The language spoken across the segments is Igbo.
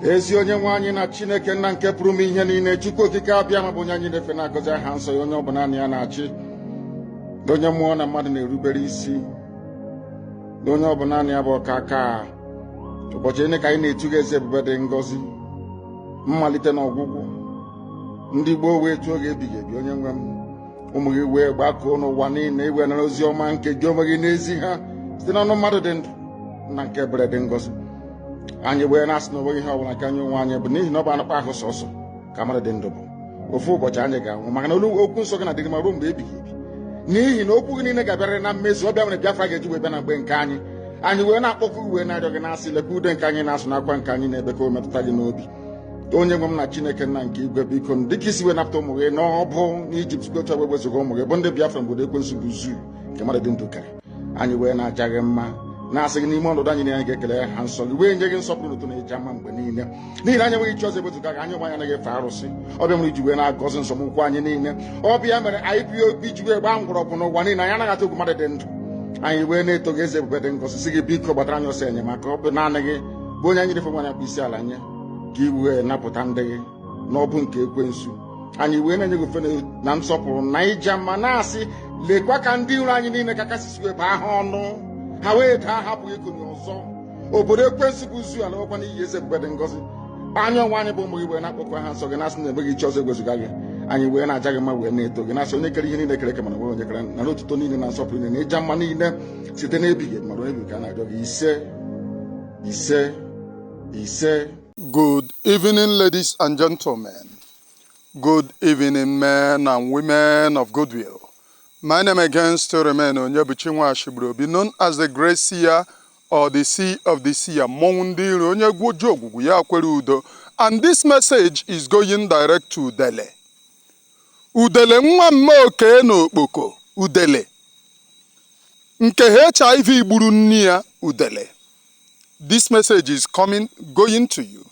ezi onye nwe anyị na Chineke nna nke pụrụ m ihe niile, Chukwu okike abịa ma bụ onye anyị na-efe na-agọzi aha nsọ ya, onye ọ bụla ya na-achị, onye mmụọ na mmadụ na-erubere isi, onye ọ bụla ya bụ ọka aka. Ụbọchị ene ka anyị na-etuga eze ebube dị ngọzi, mmalite na ọgwụgwụ. Ndị gboo wee tụọ oge ebighị ebi, onye nwe m, ụmụ gị wee gbakọọ n'ụwa niile iwe nara ozi ọma nke gị onwe gị n'ezi ha site n'ọnụ mmadụ dị ndụ na nke ebere dị ngọzi. Anyị wee na-asị na onweghị ihe ọbụla nke anyị onwe anyị bụ n'ihi na ọ bụ anụkpa ahụ sọsọ ka mmadụ dị ndụ bụ. Ofu ụbọchị anyị ga-anwụ, maka na okwu nsọ gị na-adịgị ma ruo mgbe ebighị ebi, n'ihi na okwu gị niile ga-abịarịrị na mmezu. Ọbịa nwere Biafra ga-eji wee bịa na mgbe nke anyị. Anyị wee na-akpọkụ wee na-arịọ gị na-asị, lekwa ude nke anyị na-asụ n'akwa nke anyị na-ebe ka o metụta gị n'obi. Onye nwe m na Chineke nna nke igwe, biko dịka isi wee napụta ụmụ gị n'ọbụ n'Ijipt si otu ọgbe wezuga ụmụ gị bụ ndị Biafra mgbodo ekwensu bụ zuu nke mmadụ dị ndụ kere. Anyị wee na-aja gị mma, na-asị gị n'ime ọnọdụ anyị na anyị ga-ekele ha nsọ gị, wee nye gị nsọpụrụ ụtọ na ịja mma mgbe niile, n'ihi na anyị enweghị chi ọzọ ewezuga gị. Anyị onwe anyị anaghị efe arụsị. Ọbịa mere iji wee na-agọzi nsọmụkwụ anyị niile. Ọbịa mere IPOB ji wee gbaa mgbọrọgwụ n'ụwa niile. Anyị anaghị atụ egwu mmadụ dị ndụ. Anyị wee na-eto gị eze ebube dị ngọzi, sị gị biko gbatara anyị ọsọ enyemaka. Ọ bụ naanị gị bụ onye anyị na-efe nwanyị bụ isi ala nye, ka i wee napụta ndị gị n'ọbụ nke ekwensu. Anyị wee na-enye gị ofe na nsọpụrụ na ịja mma, na-asị lekwa ka ndị iro anyị niile ka kasị wee baa ha ọnụ, ha wee daa hapụghị ikonye ọzọ. Obodo ekwensu bụ zu ala ọkwa n'ihi eze ebube dị ngọzi. Anyị onwe anyị bụ ụmụ gị wee na-akpọkọ ha nsọ gị, na-asị na enweghị chi ọzọ ewezuga gị. Anyị wee na-aja gị mma, wee na-eto gị, na-asị onye kere ihe niile kere eke mana nwere onye kere na otuto niile na nsọpụrụ niile na ịja mma niile site n'ebighị ebi mara ebi ka a na-arịọ gị. Ise. Good evening, ladies and gentlemen. Good evening, men and women of goodwill. My name again still remains Onyebuchi Nwashibrobi, known as the Great Seer or the Sea of the Seer. And this message is going direct to Udele. Udele nwa mmoke no okpoko. Udele. Nke HIV gburu nne ya Udele. This message is going to you.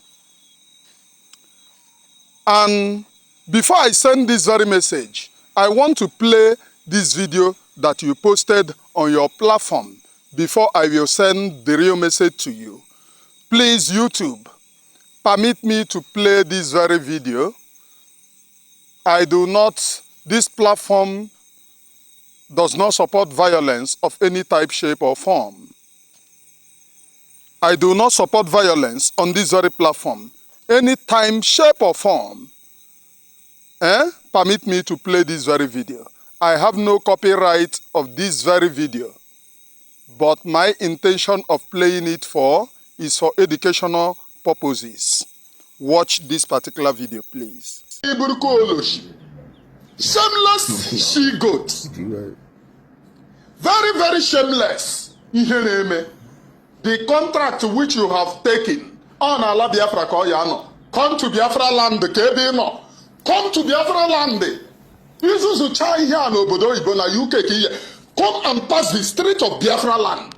And before I send this very message, I want to play this video that you posted on your platform before I will send the real message to you. Please, YouTube, permit me to play this very video. This platform does not support violence of any type, shape, or form. I do not support violence on this very platform, any time, shape, or form. Permit me to play this very video. I have no copyright of this very video, but my intention of playing it is for educational purposes. Watch this particular video, please. Shameless she-goat. Very, very shameless. The contract which you have taken on ala Biafra Koyano. Come to Biafra land, Kebino. Come to Biafra land. Isuzu chai here no bodo ibona UK. Come and pass the street of Biafra land.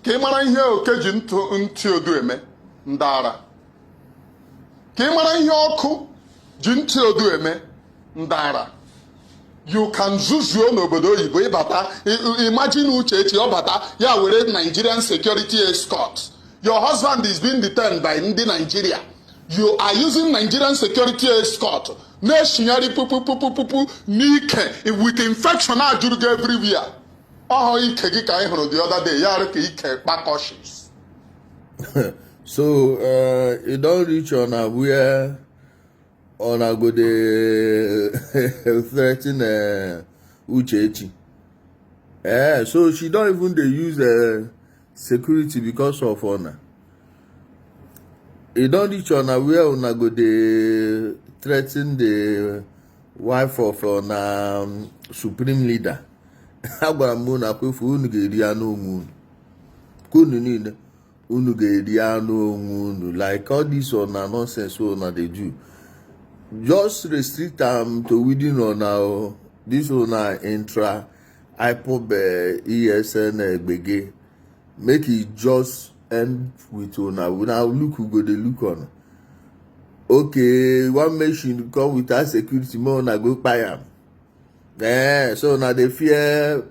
Kemara ihe okeji nti odueme ndara. Kemara ihe oku ji nti odueme ndara. You can zuzuo n'obodo oyibo ịbata. Imagine Uchechi ọbata ya were Nigerian security escort. Your husband is being detained by ndị Nigeria. You are using Nigerian security escort. Na-eshinyari pupu n'ike with infection ajụrụ everywhere. Ọhụ ike gị ka anyị hụrụ the other day, ya arụ ka ike kpakọshis. So you don't reach on where on a go dey threaten Uchechi. So she don't even dey use security because of honor. You don't reach on where on a go dey threaten the wife of supreme leader. Agwara m na kwefu unu ga-eri anụ onwe unu. Kunu niile unu ga-eri anụ onwe unu. Like all this on nonsense una dey do. Just restrict them to within on our this on our intra IPOB ESN BG. Make it just end with on our now look who go the look on. Okay, one machine come with our security more na go buy am. So now they fear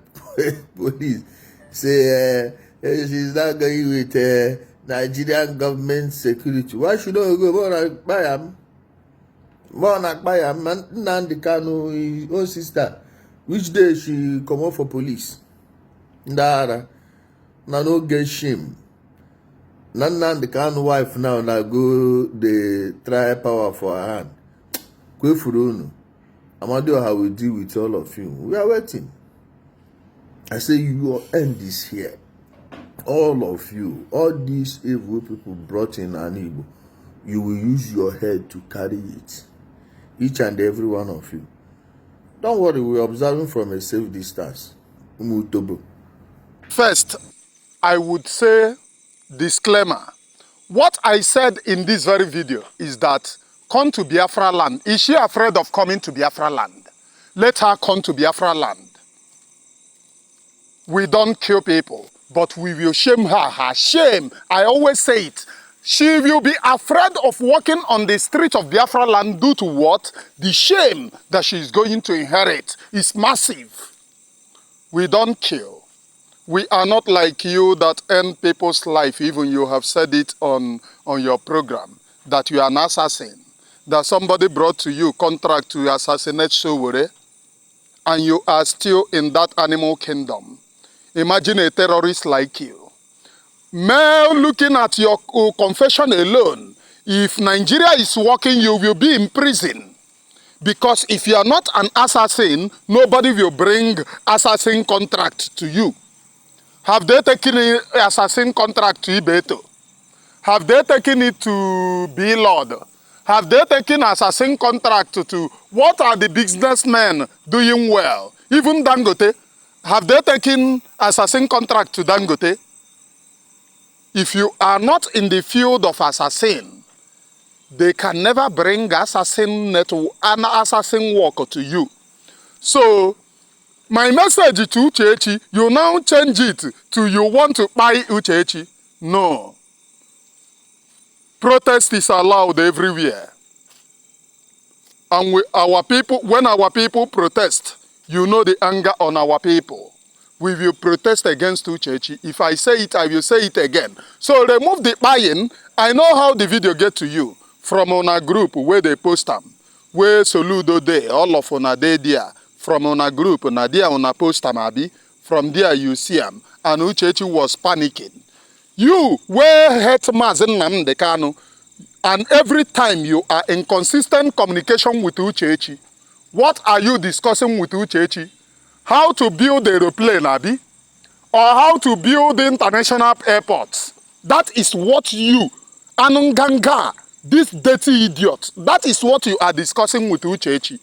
police. Say she's not going with Nigerian government security. Why should I go? More like Bayam, Nnamdi Kanu, his own sister. Which day she come out for police? Ndara. Na no get shame. Nnamdi Kanu wife now go the try power for her hand. Kwe furunu. Amadio, how we deal with all of you. We are waiting. I say you will end this here. All of you, all these evil people brought in an evil, you will use your head to carry it. Each and every one of you. Don't worry, we're observing from a safe distance. First, I would say disclaimer. What I said in this very video is that come to Biafra land. Is she afraid of coming to Biafra land? Let her come to Biafra land. We don't kill people, but we will shame her. Her shame, I always say it. She will be afraid of walking on the street of Biafra land due to what? The shame that she is going to inherit is massive. We don't kill. We are not like you that end people's life. Even you have said it on your program, that you are an assassin. That somebody brought to you contract to assassinate Solu, and you are still in that animal kingdom. Imagine a terrorist like you. Male, looking at your confession alone, if Nigeria is working, you will be in prison. Because if you are not an assassin, nobody will bring assassin contract to you. Have they taken an assassin contract to Ibeto? Have they taken it to B-Lord? Have they taken assassin contract to what are the businessmen doing well? Even Dangote. Have they taken assassin contract to Dangote? If you are not in the field of assassin, they can never bring assassin work to you. So, my message to Uchechi, you now change it to you want to buy Uchechi. No. Protest is allowed everywhere. And our people, when our people protest, you know the anger on our people. We will protest against Uchechi. If I say it, I will say it again. So remove the buying. I know how the video get to you. From on a group where they post them. Where Solu do there, all of on a day there. From on a group, on a there on a post them, abi. From there you see them. And Uchechi was panicking. You, where hate Mazi Nnamdi Kanu, and every time you are in consistent communication with Uchechi, what are you discussing with Uchechi? How to build the aeroplane, abi? Or how to build international airports? That is what you, Anunganga, this dirty idiot, that is what you are discussing with Uchechi.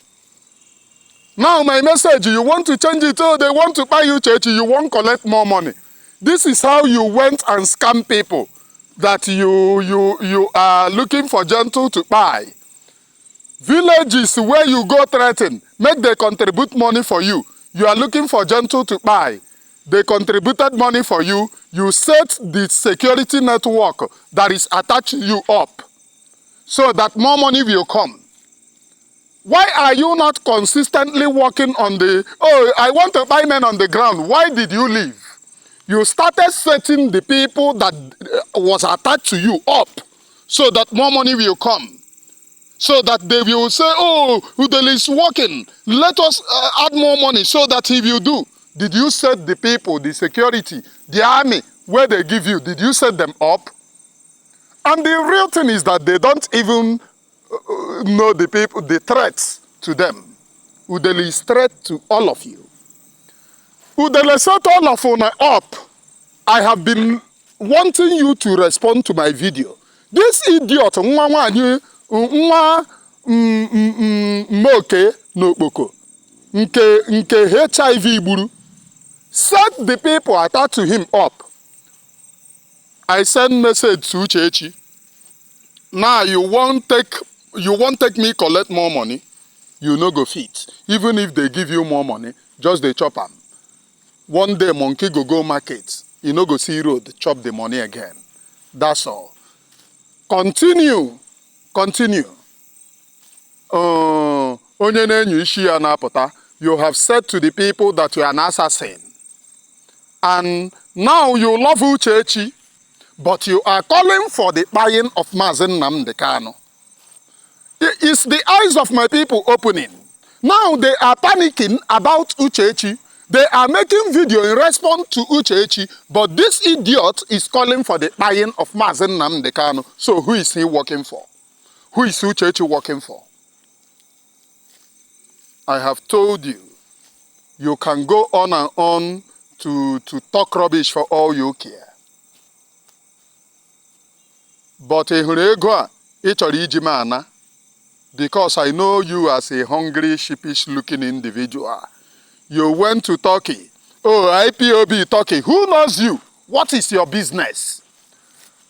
Now my message, you want to change it, oh, they want to buy Uchechi, you won't collect more money. This is how you went and scam people, that you are looking for gentle to buy. Villages where you go threaten, make they contribute money for you. You are looking for gentle to buy. They contributed money for you. You set the security network that is attached to you up so that more money will come. Why are you not consistently working on the, oh, I want to buy men on the ground. Why did you leave? You started setting the people that was attached to you up so that more money will come. So that they will say, oh, Udele is working. Let us add more money so that he will do. Did you set the people, the security, the army, where they give you, did you set them up? And the real thing is that they don't even know the people, the threats to them. Udele is threat to all of you. Udele set all of you up. I have been wanting you to respond to my video. This idiot, nwa Moke n'okpoko nke HIV gburu, set the people attached to him up. I send message to Uchechi. Now you won't take me collect more money. You no go fit. Even if they give you more money, just they chop am. One day monkey go market, you no go see road, chop the money again. That's all. Continue. Onye na-enyo isi ya na-apụta, you have said to the people that you are an assassin. And now you love Uchechi, But you are calling for the buying of Mazi Nnamdi Kanu. Is the eyes of my people opening? Now they are panicking about Uchechi. They are making video in response to Uchechi, but this idiot is calling for the buying of Mazi Nnamdi Kanu. So who is he working for? Who is Uchechi working for? I have told you, you can go on and on to talk rubbish for all you care. But because I know you as a hungry, sheepish-looking individual. You went to Turkey. Oh, IPOB Turkey. Who knows you? What is your business?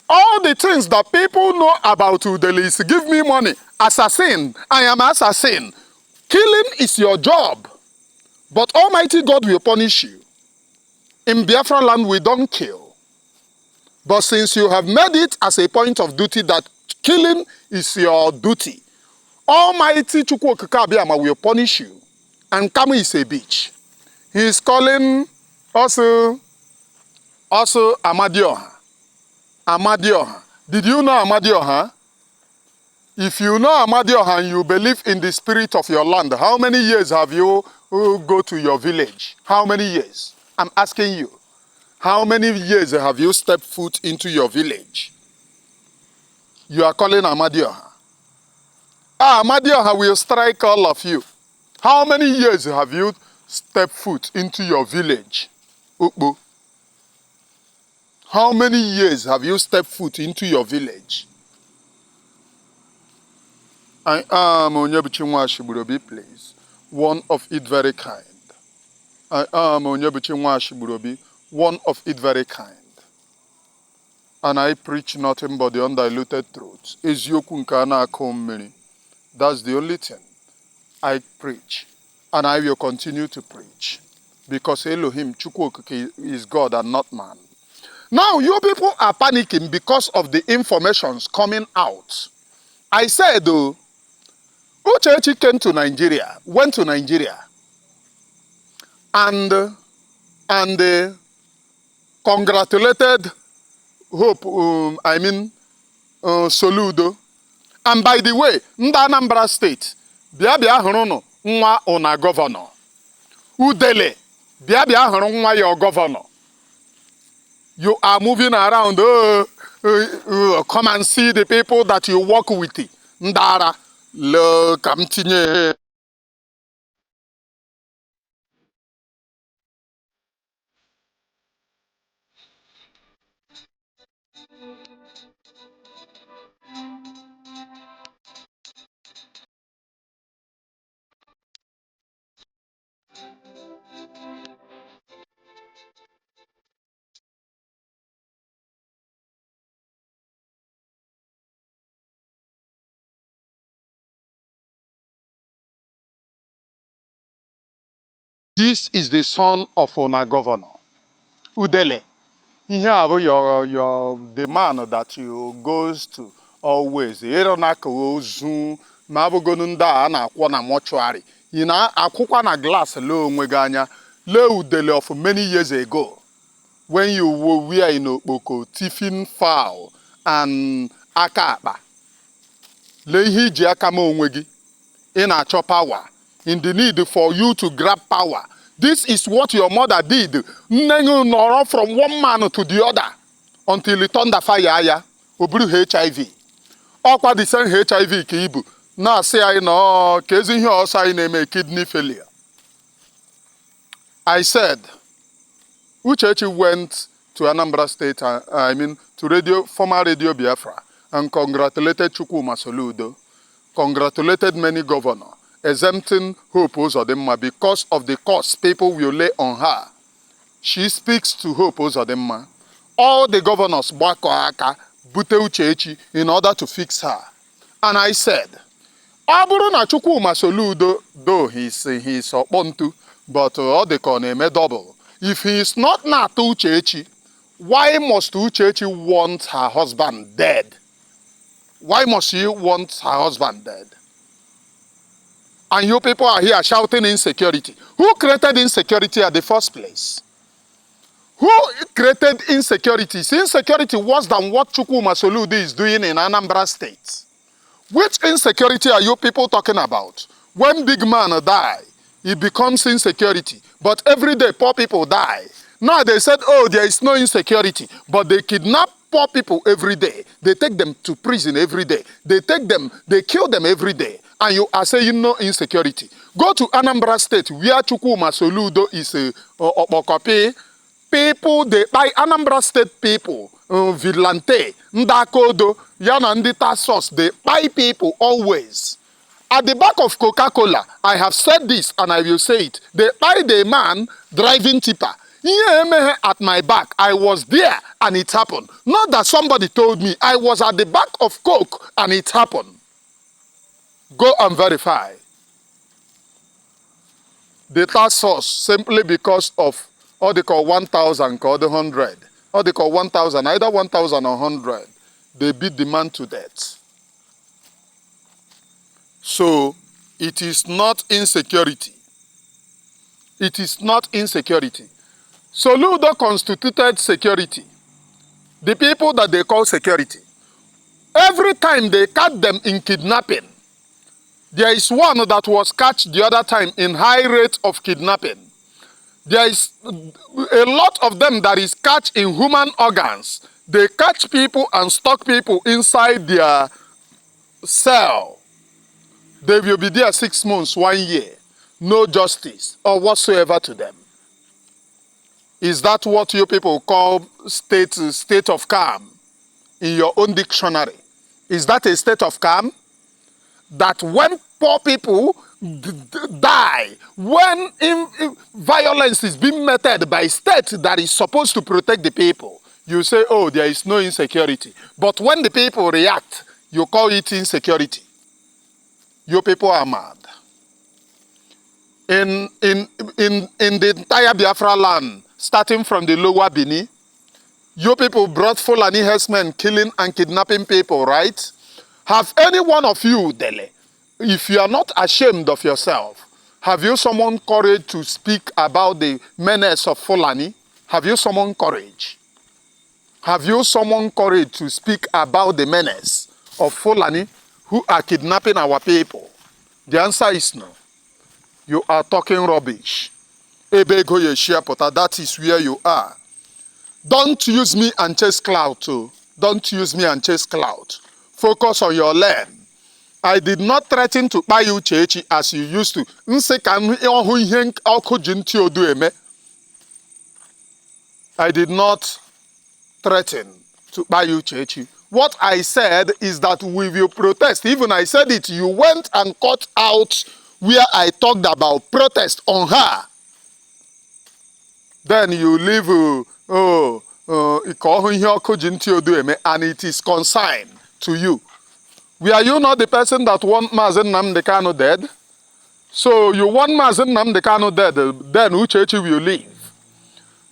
All the things that people know about Udele is give me money. Assassin. I am assassin. Killing is your job. But Almighty God will punish you. In Biafra land, we don't kill. But since you have made it as a point of duty that killing is your duty, Almighty Chukwokikabiyama will punish you. And Kanu is a bitch. He is calling also Amadioha. Amadioha. Did you know Amadioha? If you know Amadioha and you believe in the spirit of your land, how many years have you go to your village? How many years? I'm asking you. How many years have you stepped foot into your village? You are calling Amadioha. Amadioha will strike all of you. How many years have you stepped foot into your village? Ukbo. How many years have you stepped foot into your village? I am Onyebuchi Nwashiburobi, please. One of it very kind. I am Onyebuchi Nwashiburobi, one of it very kind. And I preach nothing but the undiluted truth. Eziokwu nke a na-akọ mmiri. That's the only thing I preach. And I will continue to preach. Because Elohim, Chukwokike, is God and not man. Now, you people are panicking because of the informations coming out. I said, though, Uchechi came to Nigeria, went to Nigeria, and congratulated Solu. And by the way, Anambra State, bịa hụrụ nwa una governor. Udele, bịa hụrụ nwa your governor. You are moving around, come and see the people that you work with. Ndara, look, I'm tinye. This is the son of our governor, Udele. Here are the man that you goes to always. Eronaka ozu mabugonu nda na akwo na mortuary. You know, akwụkwa na glass lo onwe gị anya. Le Udele of many years ago, when you were in Okpoko, tiffin fowl and aka akpa. Le ihe iji aka ma onwe gị. In a power, in the need for you to grab power. This is what your mother did. From one man to the other until it turned the fire. Obru HIV. Okwa the same HIV ka ibu. Na say I know kezi ihe also I name kidney failure. I said Uchechi went to Anambra State, to former Radio Biafra, and congratulated Chukwuma Soludo. Congratulated many governors, exempting Hope Uzodimma because of the cost people will lay on her. She speaks to Hope Uzodimma. All the governors gbakọ aka bute Uchechi in order to fix her. And I said, ọ bụrụ na Chukwuma Soludo, though he's okpontu, but ọ dị ka ọ na-eme double. If he is not Nata Uchechi, why must Uchechi want her husband dead? Why must you want her husband dead? And you people are here shouting insecurity. Who created insecurity at the first place? Who created insecurity. It's insecurity worse than what Chukwuma Solu is doing in Anambra State. Which insecurity are you people talking about? When big man die, it becomes insecurity. But every day poor people die. Now they said, oh, there is no insecurity. But they kidnap poor people every day. They take them to prison every day. They kill them every day. And you are saying no insecurity. Go to Anambra State where Chukwuma Soludo is a Okope. People, by Anambra State people, vigilante, ndakodo, yana ndita sauce, they buy people always. At the back of Coca-Cola, I have said this and I will say it. They buy the man driving tipper. At my back, I was there and it happened. Not that somebody told me. I was at the back of Coke and it happened. Go and verify. Data source simply because of or they call 1,000 or the 100. Or they call 1,000, either 1,000 or 100. They beat the man to death. So, it is not insecurity. It is not insecurity. Soludo constituted security. The people that they call security. Every time they catch them in kidnapping, there is one that was catch the other time in high rate of kidnapping. There is a lot of them that is catch in human organs. They catch people and stock people inside their cell. They will be there 6 months, 1 year. No justice or whatsoever to them. Is that what you people call state of calm in your own dictionary? Is that a state of calm? That when poor people die, when violence is being meted by state that is supposed to protect the people, you say, oh, there is no insecurity. But when the people react, you call it insecurity. You people are mad. In the entire Biafra land, starting from the lower Bini, you people brought Fulani herdsmen killing and kidnapping people, right? Have any one of you, Udele, if you are not ashamed of yourself, have you summoned courage to speak about the menace of Fulani? Have you summoned courage? Have you summoned courage to speak about the menace of Fulani who are kidnapping our people? The answer is no. You are talking rubbish. Ebego Yeshiapota, that is where you are. Don't use me and chase clout too. Don't use me and chase clout. Focus on your lane. I did not threaten to buy you Uchechi as you used to. I did not threaten to buy you Uchechi. What I said is that we will protest. Even I said it, you went and cut out where I talked about protest on her. Then you leave, and it is consigned to you. Were you not the person that want Mazi Nnamdi Kanu dead? So you want Mazi Nnamdi Kanu dead, then Uchechi will leave.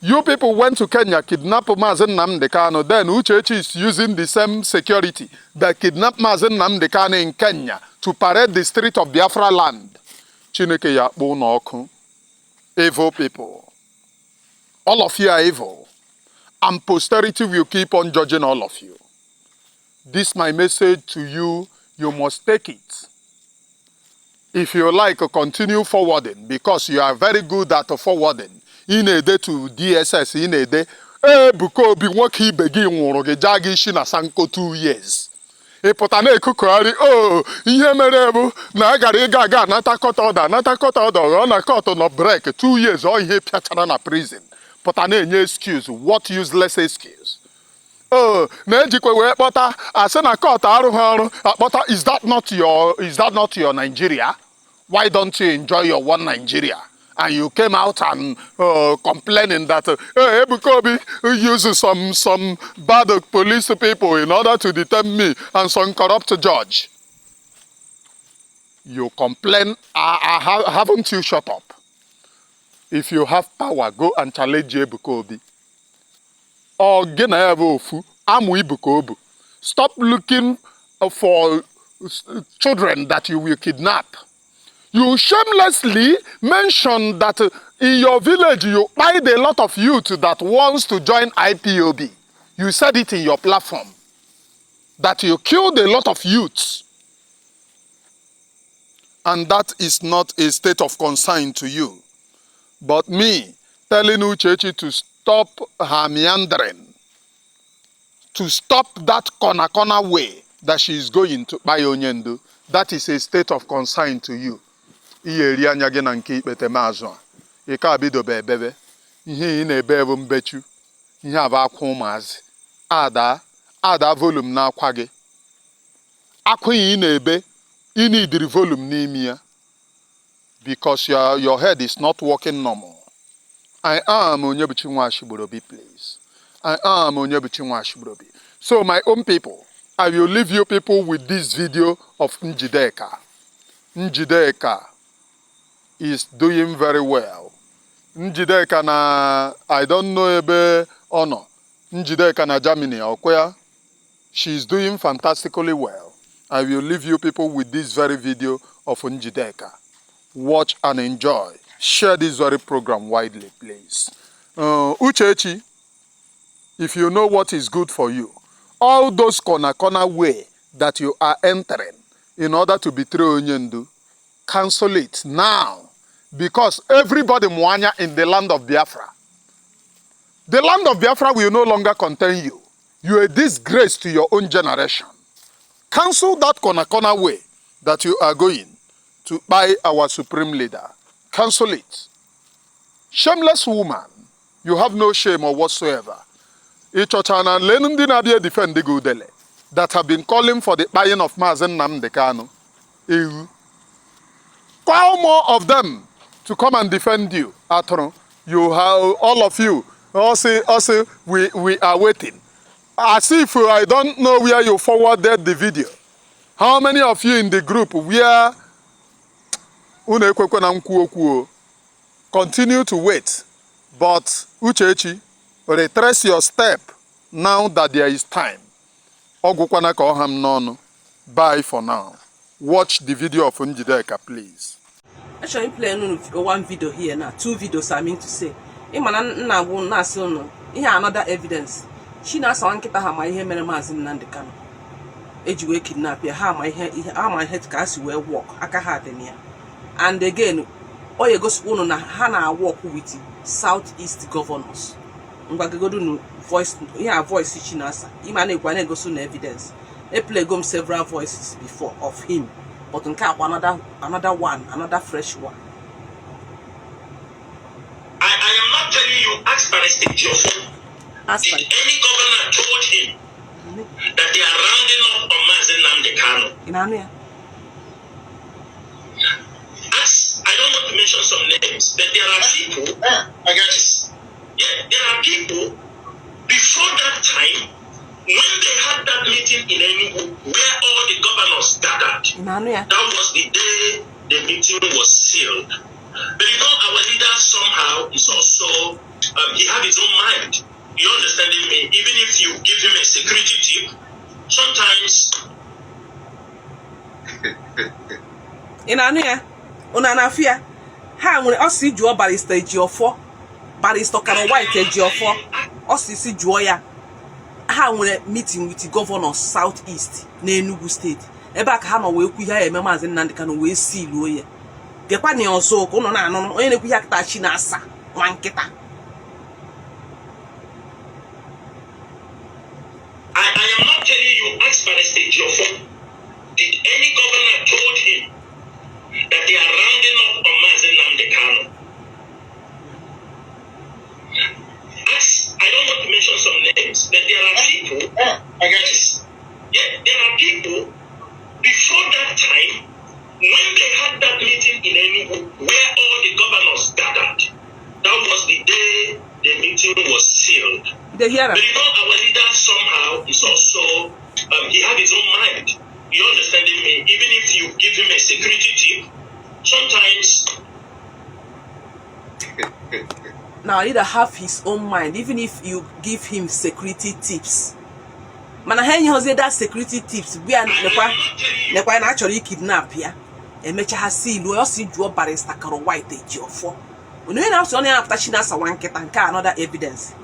You people went to Kenya, kidnapped Mazi Nnamdi Kanu, then Uchechi is using the same security that kidnapped Mazi Nnamdi Kanu in Kenya to parade the street of Biafra land. Chineke yakpo n'oku. Evil people. All of you are evil. And posterity will keep on judging all of you. This is my message to you. You must take it. If you like, continue forwarding because you are very good at forwarding. In a day to DSS, in a day, because be working begin woroge jagi shi na sanko 2 years. Potane kukwari, oh, ihe merebu, na agari gaga, nata court order, on a court on a break, 2 years, or ihe piachana na prison. Potane nye excuse, what useless excuse? Oh, nejikwe we pota, asena court aru pota, is that not your Nigeria? Why don't you enjoy your one Nigeria? And you came out and complaining that Ebukobi uses some bad police people in order to detain me and some corrupt judge. You complain, haven't you shut up? If you have power, go and challenge Ebukobi. Or Amu Ibukobu. Stop looking for children that you will kidnap. You shamelessly mentioned that in your village you find a lot of youth that wants to join IPOB. You said it in your platform that you killed a lot of youths. And that is not a state of concern to you. But me telling Uchechi to stop her meandering, to stop that corner way that she is going to buy Onyendo, that is a state of concern to you. Ihe anya gị na nke ikpete mazụ a. Ike abidobe ebebe. Ihe ị na-ebe bụ mbechu. Ihe a bụ akwa ụmụazị. Ada volume na akwa gị. Akwa ị na-ebe, ị need volume n'ime ya. Because your head is not working normal. I am Onyebuchi Nwashiborobi, please. I am Onyebuchi Nwashiborobi. So my own people, I will leave you people with this video of Njideka. Njideka is doing very well. Njideka na, I don't know ebe ono. Njideka na Germany, okwea. She is doing fantastically well. I will leave you people with this very video of Njideka. Watch and enjoy. Share this very program widely, please. Uchechi, if you know what is good for you, all those corner way that you are entering in order to betray Onyendu, cancel it now. Because everybody mwanya in the land of Biafra. The land of Biafra will no longer contain you. You are a disgrace to your own generation. Cancel that corner way that you are going to buy our supreme leader. Cancel it. Shameless woman, you have no shame or whatsoever. Ichochana Nnamdi Nabia defend the Udele that have been calling for the buying of Mazi Nnamdi Kanu. Call more of them to come and defend you. You have all of you. Also, we are waiting. As if I don't know where you forwarded the video. How many of you in the group where continue to wait? But Uchechi, retrace your step now that there is time. Bye for now. Watch the video of Njideka, please. I show you playing one video here now, two videos I mean to say. Another evidence. She na saw nkita ha ma ihe mere Mazi Nnamdi Kanu. Eji we kidnap ya ha ma head ka si we work aka ha dị ya. And again, oye gospel na ha na work with Southeast governors. Ngwagodo no voice voice she na asa. Ima na ekwa na gosu na evidence. E play gom several voices before of him. But nka another one, another fresh one. I am not telling you ask Barrister Joe. Did any governor told him that they are rounding up on Mazi Nnamdi Kanu? I don't want to mention some names, but there are people. I got this. Yeah, there are people before that time when they had that meeting in Enugu where all the governors gathered. That was the day the meeting was sealed. But you know, our leader somehow is also he had his own mind. You understanding me? Even if you give him a security tip, sometimes. In Ania, Unanafia, how when I see Joe Barrister G4, Barrister Kanu White G4, Osisi Joya, how when a meeting with the governor of Southeast, Enugu State, Ebak Hama will we hear a Mazi Nnamdi Kanu we see lawyer. The Pani also, no, only we have Tachinasa, Manketa. I am not telling you, ask Barrister Joe. Did any governor told him that they are rounding up on Mazi Nnamdi Kanu? I don't want to mention some names, but there are people. I got this. Yeah, there are people before that time when they had that meeting in Enugu where all the governors gathered. That was the day the meeting was sealed. But you know, our leader somehow is also he had his own mind. You understanding me? Even if you give him a security tip, sometimes. Now, leader have his own mind, even if you give him security tips. Man, I hear that security tips. We are actually kidnap here. emecha ha seal o si juo barrister Karo White eji ofo onye na so na after Chinasa Nwankita nke another evidence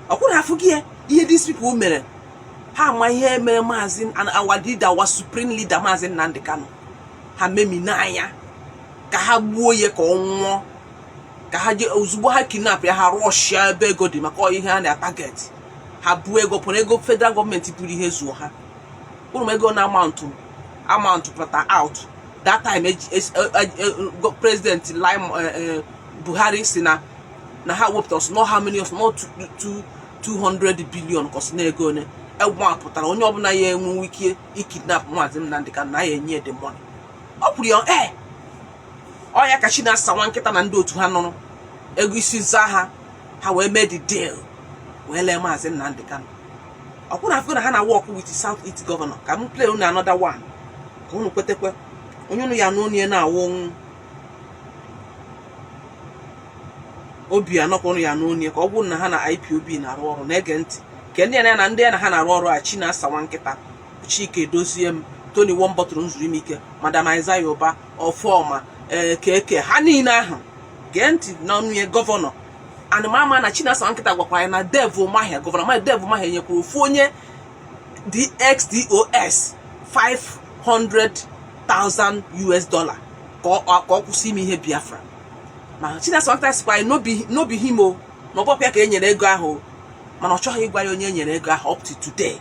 ọkwụna afụgie ihe these people mere ha ma ihe mere Mazi and our leader was supreme leader Mazi Nnamdi Kanu ha memi n'anya ka ha gbuo ye ka ọnwụọ ka ha je ozugbo ha kidnap ya ha rush ya ebe ego dị maka ihe ha na target ha bu ego pon ego federal government buru ihe zuo ha ụrụ ego na amount pata out that time president Buhari si na ha wepụta not how many of not 200 billion cos na ego ne egwa pụtara onye ọbụla ya enwe ike ikidnap Mazi Nnamdi Kanu na ya enye the money ọ kwuru ya ọ ya ka Chinasa Nwankita na ndị otu ha nụrụ ego isi za ha wee mee the deal wee lee Mazi Nnamdi Kanu ọ kwuru afọ na ha na work with South East governor ka m play another one ka unu kwetekwe onye unu ya n'onye na-awụ obi anọkwa unu ya n'onye ka ọ bụrụ na ha na IPOB na-arụ ọrụ na-ege ntị ka ndị na ndị na ha na-arụ ọrụ a Chinasa Nwankita Chike Dozie m Tony Womboturu nzuru imike Madam Isaiah Uba Ọfọma keke ha niile ahụ gee ntị na onye gọvanọ and mama na Chinasa Nwankita gwakwara ya na devil mahia gọvanọ ma devil mahia nyekwuru ofu onye DXDOS $500,000 ka ọ kwụsị ime ihe Biafra ma Chinasa Nwankita sikwa no be him o na ọbọpụ ya ka e nyere ego ahụ mana ọ chọghị ịgwa ya onye nyere ego ahụ up to today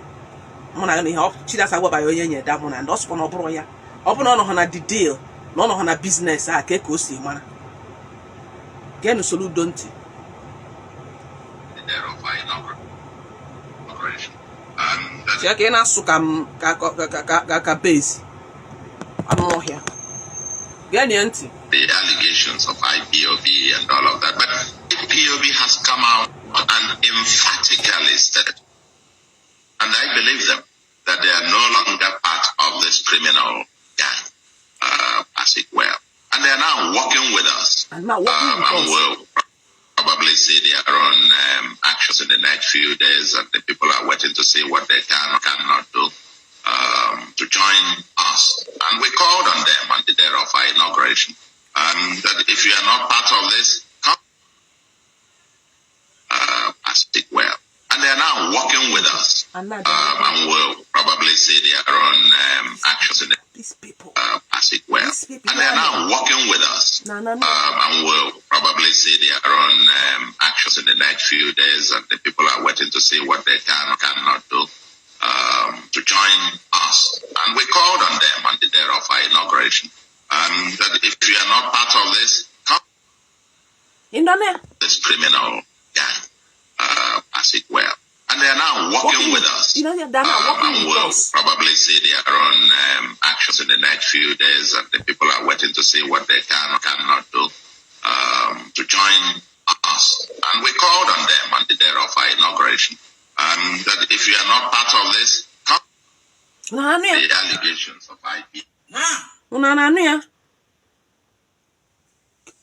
mụ na ihe Chinasa gwaba ya onye nyere da mụ na ndị ọsụkwa na ọ bụrụ ya ọ bụ na ọ nọ ha na the deal na ọ nọ ha na business a ka o si mara genu Solu do ntị ya ka ị na-asụ ka base anụ ọhịa gee ntị the allegations of IPOB and all of that, but IPOB has come out and emphatically said, and I believe them, that they are no longer part of this criminal gang, as it were. And they are now working with us. And we'll probably see their own actions in the next few days, and the people are waiting to see what they can or cannot do to join us. And we called on them on the day of our inauguration. That if you are not part of this, come, as it were. And they are now working with us. And we'll probably see their own actions in the as it were. And they are now working with us. And we'll probably see their own actions in the next few days, and the people are waiting to see what they can or cannot do to join us. And we called on them on the day of our inauguration. That if you are not part of this, come, this criminal gang, as it were. And they are now working with us. And we'll probably see their own actions in the next few days, and the people are waiting to see what they can or cannot do to join us. And we called on them on the day of our inauguration. That if you are not part of this, come, the allegations of IP.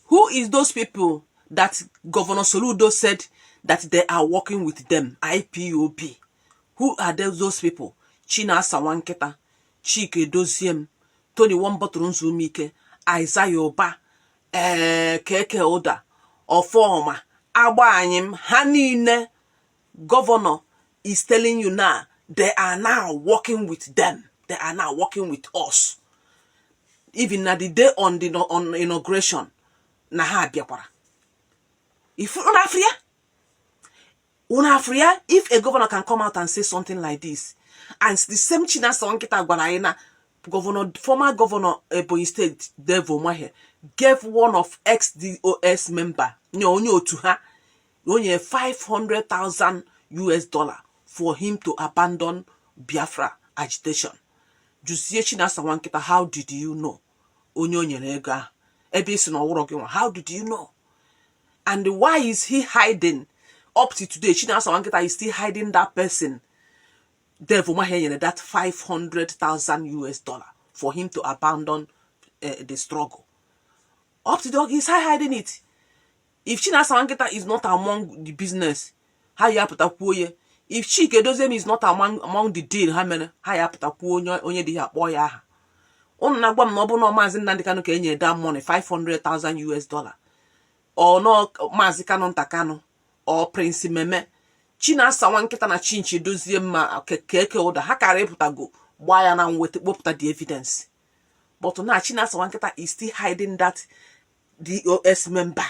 Who is those people that Governor Soludo said that they are working with them? IPOB. Who are those people? Chinasa Nwankita, Chike Dozie, Tony Womboturu nzuru Isaiah Uba, Keke Oda, Ọfọma, Agbanyim, ha niile. Governor is telling you now, they are now working with them. They are now working with us. Even na the day on inauguration, na ha biakwara. If if a governor can come out and say something like this, and the same Chinasa Nwankita gwara former governor Ebonyi State Devil Mahe gave one of ex-DOS member $500,000 for him to abandon Biafra agitation. Jusie Chinasa Nwankita, how did you know? How did you know? And why is he hiding? Up to today, Chinasa Nwankita is still hiding that person. Devil Mahe that $500,000 for him to abandon the struggle. Up to dog, he's hiding it. If Chinasa Nwankita is not among the business, how you put up? If Chike Dozie is not among the deal, how you put up? unu na-agwa m na ọ bụ na Mazi Nnamdi Kanu ka enye that money $500,000 or no Mazi Kanu nta Kanu or Prince Meme Chinasa nwa nkịta na Chinchi dozie mma keke ụda ha kara ịpụtago gbaa ya na nweta kpọpụta the evidence but na Chinasa nwa nkịta is still hiding that DOS member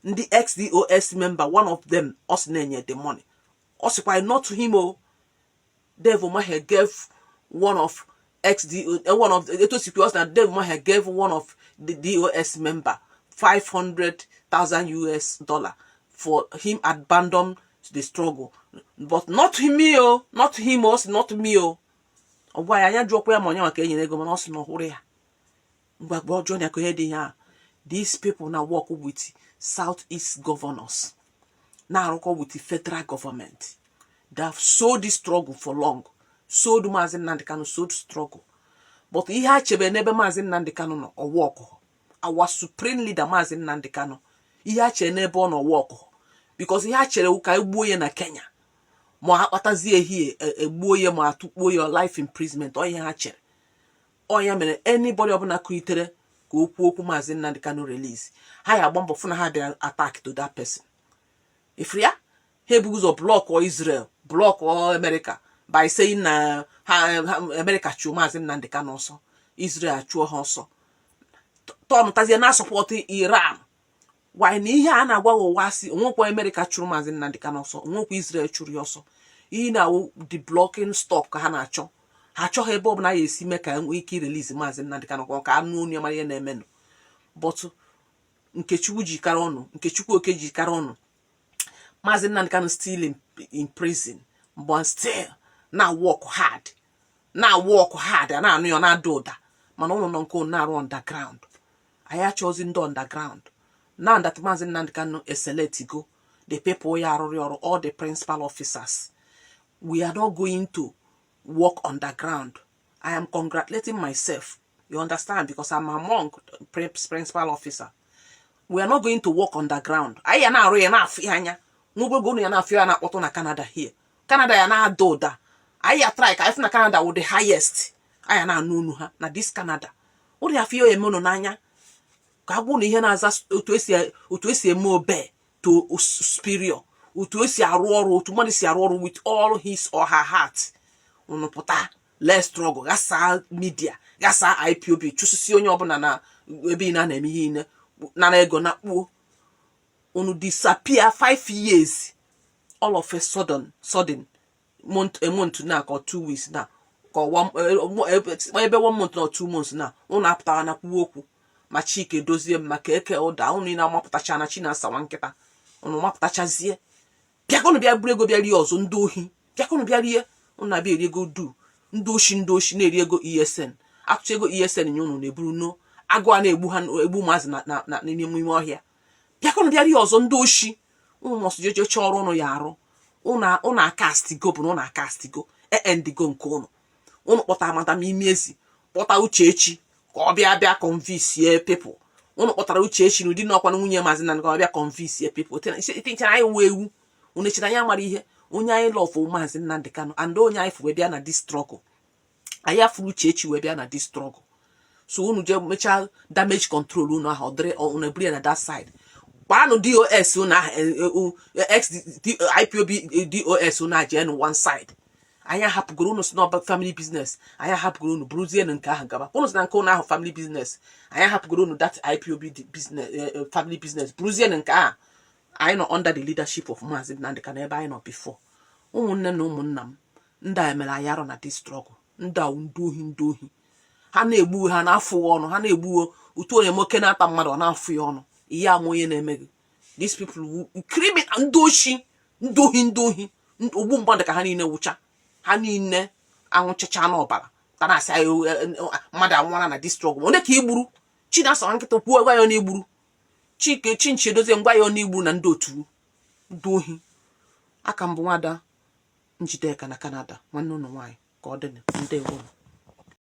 the ex-DOS member, one of them also nenye the money also why not to him Devil Mahe gave one of one of it was secure that Devil Mahe gave one of the DOS member $500,000 for him abandon the struggle, but not him not him also not me why I drop where money maka enyere ego mana also no hụrụ ya mgbagbo ọjọọ na ko hedi ya. These people now work with Southeast governors now work with the federal government. They have sowed this struggle for long. Sowed Mazi Nnamdi Kanu sowed struggle. But ihe achebe nebe Mazi Nnamdi Kanu no or work. Our supreme leader Mazi Nnamdi Kanu. Ihe achebe nebe no work. Because ihe achere uka egbuo ye na Kenya. Mo akpatazie here egbuo ye mo atukpo your life imprisonment or ihe achere. Or ya mere anybody obuna kuitere ka okwu Mazi Nnamdi Kanu release. Ha ya gbambo funa ha bịa attack to that person. Ifria he because of block or Israel, block or America by saying America chuo Mazi Nnamdi Kanu also, Israel chuo also. Tom tazi na support Iran. Why ni ihe a na-agwa wasi onwekwa America chuo Mazi Nnamdi Kanu also, onwekwa Israel chuo also. Ihe na the blocking stop ka ha na-achọ. Ha achọghị ebe ọbụla ya esi mee ka enwe ike release Mazi Nnamdi Kanu ka anụ onye mara ihe na-eme. But Nkechukwu jikara ọnụ, Nkechukwu oke jikara ọnụ. Mazi Nnamdi Kanu still in prison, but still now work hard. Now work hard and now you're not do that. Man no go now underground. I have chosen the underground. Now that Mazi Nnamdi Kanu is select go, the people are all the principal officers. We are not going to work underground. I am congratulating myself. You understand? Because I'm among principal officer. We are not going to work underground. I am not really enough. Mugwe go na afia na kpoto na Canada here. Canada ya na do da. Aya try ka if na Canada with the highest. Aya na nunu ha na this Canada. Uri afia ye mono nanya. Ka bu na ihe na aza otu esi eme obe to superior. Otu esi arụ ọrụ, otu mmadụ si arụ ọrụ with all his or her heart. Unu pụta, let's struggle. Gasa media, gasa IPOB, chususi onye ọbụla na ebe na eme ihe ine na ego na kpuo. Unu disappear 5 years, all of a sudden, a month now or 2 weeks now, or maybe 1 month or 2 months now. Unu apụtara na kwuokwu ma Chike dozie maka eke ụda unu na mapụtacha na Chinasa nwa nkịta unu mapụtachazie bịakọnụ bịa buru ego bịa rie ọzọ ndị ohi bịakọnụ bịa rie unu na-abịa eri ego du ndị oshi na-eri ego ESN atụcha ego ESN nye unu na-eburu no agụ a na-egbu ha egbu Mazi na n'ime ọhịa bịakọnụ bịa rie ọzọ ndị oshi unu mọsụ jeje ọrụ unu ya arụ unu akastigo bụ na unu akastigo endigo nke unu kpọtara madam Imiezi kpọta Uchechi ka ọ bịa convince people unu kpọtara Uchechi n'ụdị n'ọkwa na nwunye Mazi Nnamdi ka ọ bịa convince people tinchara anyị wee ewu unu chiri anya mara ihe onye anyị lọfụ Mazi Nnamdi Kanu and onye anyị fụ wee bịa na this struggle anyị afụrụ Uchechi wee bịa na this struggle so unu je mechaa damage control unu ahụ dịrị unu eburu na that side kpaanụ DOS unu ex IPOB DOS unu aje na one side anyị hapụgoro unu si n'ọba family business anyị hapụgoro unu buruzie na nke ahụ gaba unu si na nke unu ahụ family business anyị hapụgoro unu that IPOB business family business buruzie na nke ahụ anyị nọ under the leadership of Mazi Nnamdi Kanu ebe anyị nọ before ụmụnne na ụmụnna m ndị a emere anyị arụ na this struggle ndị a ndị ohi ha na-egbu ha na-afụ ọnụ ha na-egbu otu onye nwoke na-ata mmadụ ọ na-afụ ya ọnụ ihe ama onye na-eme gị these people criminal ndị ohi ogbu mmadụ ka ha niile wụcha ha niile anwụchacha n'ọbara tana asị mmadụ anwụra na this struggle onye ka igburu Chinasa nwa nkịta kwuo gwa ya na igburu Chike Chinchi dozie ngwa ya na igburu na ndị otu ndị ohi aka mbụ nwada Njideka na Canada nwanne ụlọ nwaanyị ka ọ dị ndewo